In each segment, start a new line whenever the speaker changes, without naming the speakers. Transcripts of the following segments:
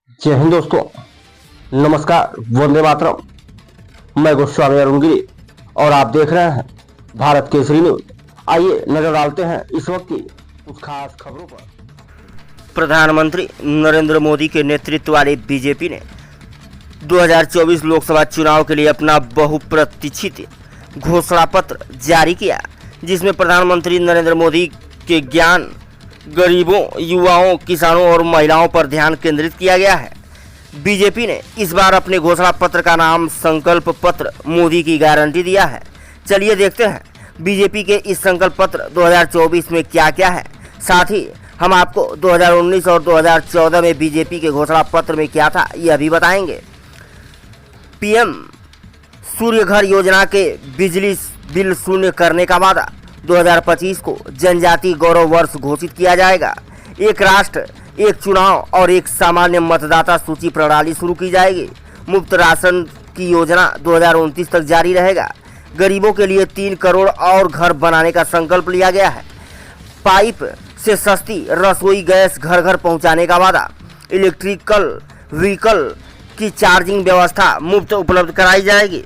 जय हिंद दोस्तों, नमस्कार, वंदे मातरम। मैं गोस्वामी अरुण गिरी और आप देख रहे हैं भारत केसरी न्यूज। आइए नजर डालते हैं इस वक्त की कुछ खास खबरों पर। प्रधानमंत्री नरेंद्र मोदी के नेतृत्व वाली बीजेपी ने 2024 लोकसभा चुनाव के लिए अपना बहुप्रतीक्षित घोषणा पत्र जारी किया, जिसमें प्रधानमंत्री नरेंद्र मोदी के ज्ञान गरीबों, युवाओं, किसानों और महिलाओं पर ध्यान केंद्रित किया गया है। बीजेपी ने इस बार अपने घोषणा पत्र का नाम संकल्प पत्र मोदी की गारंटी दिया है। चलिए देखते हैं बीजेपी के इस संकल्प पत्र 2024 में क्या क्या है। साथ ही हम आपको 2019 और 2014 में बीजेपी के घोषणा पत्र में क्या था यह भी बताएंगे। पीएम सूर्य घर योजना के बिजली बिल शून्य करने का वादा, 2025 को जनजाति गौरव वर्ष घोषित किया जाएगा। एक राष्ट्र एक चुनाव और एक सामान्य मतदाता सूची प्रणाली शुरू की जाएगी। मुफ्त राशन की योजना 2029 तक जारी रहेगा। गरीबों के लिए 3 करोड़ और घर बनाने का संकल्प लिया गया है। पाइप से सस्ती रसोई गैस घर घर पहुंचाने का वादा। इलेक्ट्रिकल व्हीकल की चार्जिंग व्यवस्था मुफ्त उपलब्ध कराई जाएगी।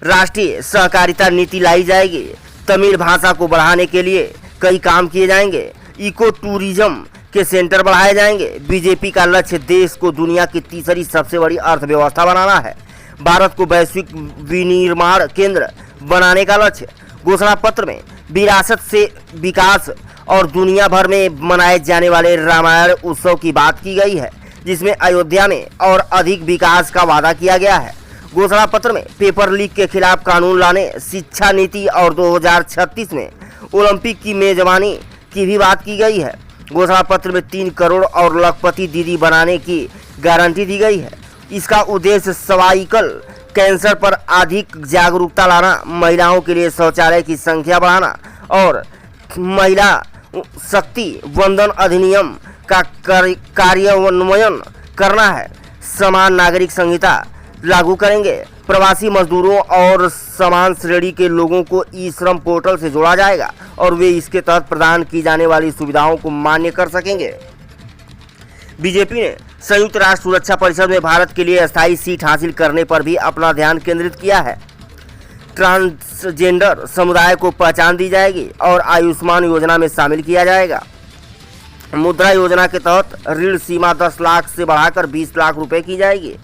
राष्ट्रीय सहकारिता नीति लाई जाएगी। तमिल भाषा को बढ़ाने के लिए कई काम किए जाएंगे। इको टूरिज्म के सेंटर बढ़ाए जाएंगे। बीजेपी का लक्ष्य देश को दुनिया की तीसरी सबसे बड़ी अर्थव्यवस्था बनाना है। भारत को वैश्विक विनिर्माण केंद्र बनाने का लक्ष्य। घोषणा पत्र में विरासत से विकास और दुनिया भर में मनाए जाने वाले रामायण उत्सव की बात की गई है, जिसमें अयोध्या में और अधिक विकास का वादा किया गया है। घोषणा पत्र में पेपर लीक के खिलाफ कानून लाने, शिक्षा नीति और 2036 में ओलंपिक की मेजबानी की भी बात की गई है। घोषणा पत्र में 3 करोड़ और लखपति दीदी बनाने की गारंटी दी गई है। इसका उद्देश्य सर्वाइकल कैंसर पर अधिक जागरूकता लाना, महिलाओं के लिए शौचालय की संख्या बढ़ाना और महिला शक्ति वंदन अधिनियम का कार्यान्वयन करना है। समान नागरिक संहिता लागू करेंगे। प्रवासी मजदूरों और समान श्रेणी के लोगों को ई श्रम पोर्टल से जोड़ा जाएगा और वे इसके तहत प्रदान की जाने वाली सुविधाओं को मान्य कर सकेंगे। बीजेपी ने संयुक्त राष्ट्र सुरक्षा परिषद में भारत के लिए अस्थायी सीट हासिल करने पर भी अपना ध्यान केंद्रित किया है। ट्रांसजेंडर समुदाय को पहचान दी जाएगी और आयुष्मान योजना में शामिल किया जाएगा। मुद्रा योजना के तहत ऋण सीमा 10 लाख से बढ़ाकर 20 लाख रुपए की जाएगी।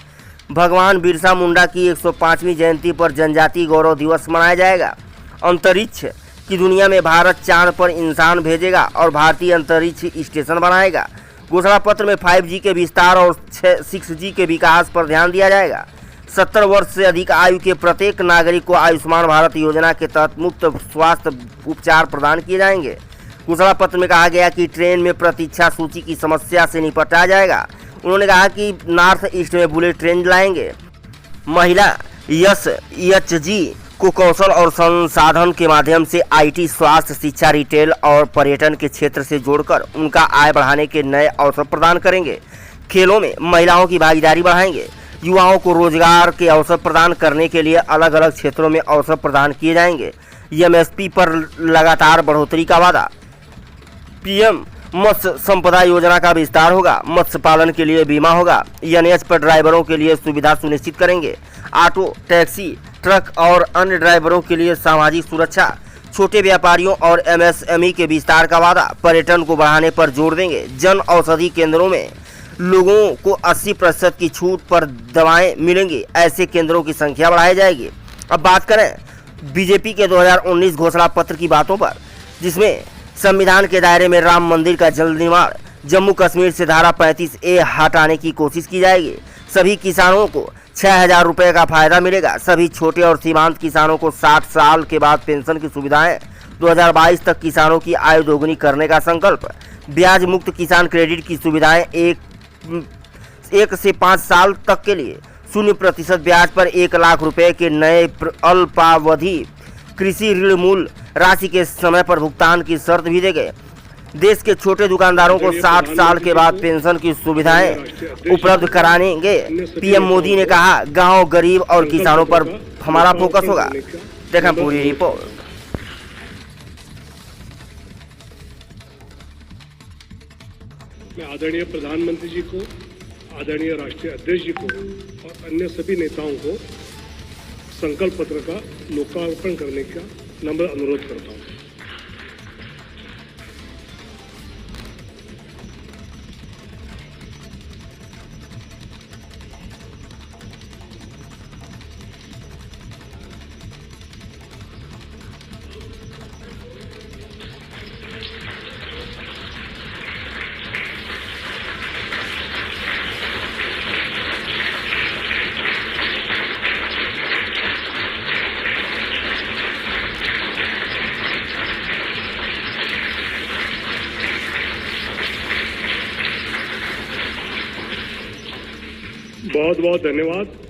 भगवान बिरसा मुंडा की 105वीं जयंती पर जनजाति गौरव दिवस मनाया जाएगा। अंतरिक्ष की दुनिया में भारत चांद पर इंसान भेजेगा और भारतीय अंतरिक्ष स्टेशन बनाएगा। घोषणा पत्र में 5G के विस्तार और 6G के विकास पर ध्यान दिया जाएगा। 70 वर्ष से अधिक आयु के प्रत्येक नागरिक को आयुष्मान भारत योजना के तहत मुफ्त स्वास्थ्य उपचार प्रदान किए जाएंगे। घोषणा पत्र में कहा गया कि ट्रेन में प्रतीक्षा सूची की समस्या से निपटा जाएगा। उन्होंने कहा कि नॉर्थ ईस्ट में बुलेट ट्रेन लाएंगे। महिला SHG को कौशल और संसाधन के माध्यम से IT, स्वास्थ्य, शिक्षा, रिटेल और पर्यटन के क्षेत्र से जोड़कर उनका आय बढ़ाने के नए अवसर प्रदान करेंगे। खेलों में महिलाओं की भागीदारी बढ़ाएंगे। युवाओं को रोजगार के अवसर प्रदान करने के लिए अलग अलग क्षेत्रों में अवसर प्रदान किए जाएंगे। MSP पर लगातार बढ़ोतरी का वादा। PM मत्स्य संपदा योजना का विस्तार होगा। मत्स्य पालन के लिए बीमा होगा। NH पर ड्राइवरों के लिए सुविधा सुनिश्चित करेंगे। ऑटो, टैक्सी, ट्रक और अन्य ड्राइवरों के लिए सामाजिक सुरक्षा। छोटे व्यापारियों और MSME के विस्तार का वादा। पर्यटन को बढ़ाने पर जोर देंगे। जन औषधि केंद्रों में लोगों को 80% की छूट पर दवाएं मिलेंगी। ऐसे केंद्रों की संख्या बढ़ाई जाएगी। अब बात करें बीजेपी के 2019 घोषणा पत्र की बातों पर, जिसमें संविधान के दायरे में राम मंदिर का जल्द निर्माण, जम्मू कश्मीर से धारा 35A हटाने की कोशिश की जाएगी। सभी किसानों को 6,000 रुपये का फायदा मिलेगा। सभी छोटे और सीमांत किसानों को 60 साल के बाद पेंशन की सुविधाएं। 2022 तक किसानों की आय दोगुनी करने का संकल्प। ब्याज मुक्त किसान क्रेडिट की सुविधाएं 1 से 5 साल तक के लिए 0% ब्याज पर 1 लाख रुपए के नए अल्पावधि कृषि ऋण मूल राशि के समय पर भुगतान की शर्त भी दे गए। देश के छोटे दुकानदारों को 60 साल के बाद पेंशन की सुविधाएं उपलब्ध कराएंगे। PM मोदी ने कहा, गांव, गरीब और किसानों पर हमारा फोकस होगा। देखें पूरी रिपोर्ट।
मैं आदरणीय प्रधानमंत्री जी को आदरणीय राष्ट्रीय अध्यक्ष जी को और अन्य सभी नेताओं को संकल्प पत्र का लोकार्पण करने का नम्र अनुरोध करता हूं। बहुत बहुत धन्यवाद।